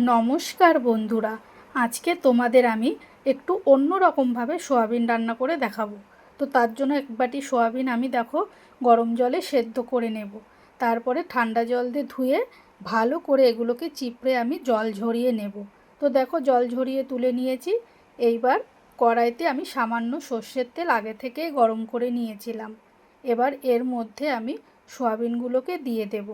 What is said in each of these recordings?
নমস্কার বন্ধুরা, আজকে তোমাদের আমি একটু অন্য রকমভাবে সোয়াবিন রান্না করে দেখাবো। তো তার জন্য এক বাটি সোয়াবিন আমি দেখো গরম জলে সেদ্ধ করে নেব। তারপরে ঠান্ডা জল দিয়ে ধুয়ে ভালো করে এগুলোকে চিপড়ে আমি জল ঝরিয়ে নেব। তো দেখো জল ঝরিয়ে তুলে নিয়েছি। এইবার কড়াইতে আমি সামান্য সর্ষের তেল আগে থেকে গরম করে নিয়েছিলাম। এবার এর মধ্যে আমি সোয়াবিনগুলোকে দিয়ে দেব।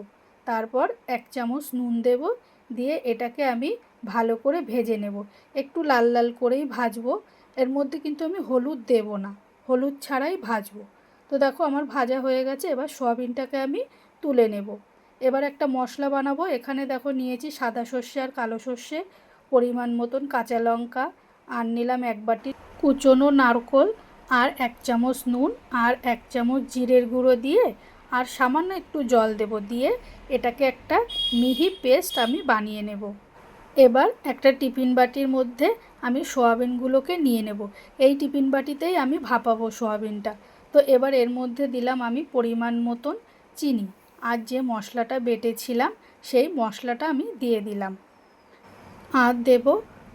তারপর 1 চামচ নুন দেব, দিয়ে এটাকে আমি ভালো করে ভেজে নেব। একটু লাল লাল করেই ভাজবো। এর মধ্যে কিন্তু আমি হলুদ দেব না, হলুদ ছাড়াই ভাজবো। তো দেখো আমার ভাজা হয়ে গেছে। এবার সয়াবিনটাকে আমি তুলে নেব। এবার একটা মশলা বানাবো। এখানে দেখো নিয়েছি সাদা সর্ষে আর কালো সর্ষে, পরিমাণ মতন কাঁচা লঙ্কা, আর নিলাম 1 বাটি কুচনো নারকোল, আর 1 চামচ নুন, আর 1 চামচ জিরের গুঁড়ো দিয়ে আর সামান্য একটু জল দেব। দিয়ে এটাকে একটা মিহি পেস্ট আমি বানিয়ে নেব। এবার একটা টিফিন বাটির মধ্যে আমি সোয়াবিনগুলোকে নিয়ে নেব। এই টিফিন বাটিতেই আমি ভাপাবো সোয়াবিনটা। তো এবার এর মধ্যে দিলাম আমি পরিমাণ মতন চিনি, আর যে মশলাটা বেটেছিলাম সেই মশলাটা আমি দিয়ে দিলাম। আর দেব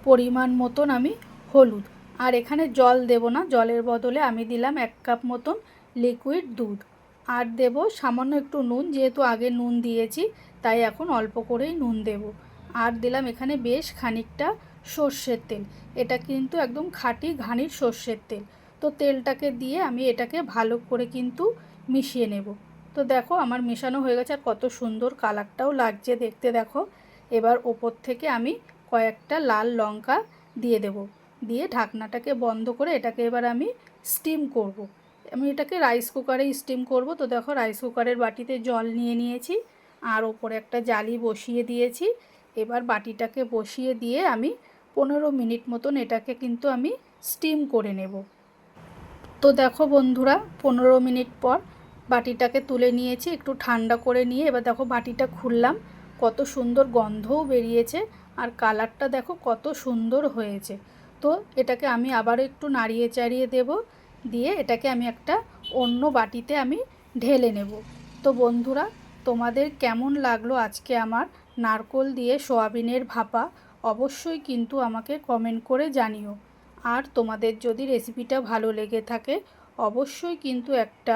পরিমাণ মতন আমি হলুদ। আর এখানে জল দেব না, জলের বদলে আমি দিলাম 1 কাপ মতন লিকুইড দুধ। আর দেব সামান্য একটু নুন, যেহেতু আগে নুন দিয়েছি তাই এখন অল্প করেই নুন দেব। আর দিলাম এখানে বেশ খানিকটা সর্ষের তেল। এটা কিন্তু একদম খাঁটি ঘানির সর্ষের তেল। তো তেলটাকে দিয়ে আমি এটাকে ভালো করে কিন্তু মিশিয়ে নেব। তো দেখো আমার মেশানো হয়ে গেছে, আর কত সুন্দর কালারটাও লাগছে দেখতে দেখো। এবার ওপর থেকে আমি কয়েকটা লাল লঙ্কা দিয়ে দেব। দিয়ে ঢাকনাটাকে বন্ধ করে এটাকে এবার আমি স্টিম করব। আমি এটাকে রাইস কুকারেই স্টিম করব। তো দেখো রাইস কুকারের বাটিতে জল নিয়ে নিয়েছি, আর ওপরে একটা জালি বসিয়ে দিয়েছি। এবার বাটিটাকে বসিয়ে দিয়ে আমি 15 মিনিট মতন এটাকে কিন্তু আমি স্টিম করে নেব। তো দেখো বন্ধুরা, 15 মিনিট পর বাটিটাকে তুলে নিয়েছি, একটু ঠান্ডা করে নিয়ে এবার দেখো বাটিটা খুললাম। কত সুন্দর গন্ধও বেরিয়েছে, আর কালারটা দেখো কত সুন্দর হয়েছে। তো এটাকে আমি আবারও একটু নাড়িয়ে চাড়িয়ে দেব। দিয়ে এটাকে আমি একটা অন্য বাটিতে আমি ঢেলে নেব। তো বন্ধুরা, তোমাদের কেমন লাগলো আজকে আমার নারকোল দিয়ে সোয়াবিনের ভাপা, অবশ্যই কিন্তু আমাকে কমেন্ট করে জানিও। আর তোমাদের যদি রেসিপিটা ভালো লেগে থাকে অবশ্যই কিন্তু একটা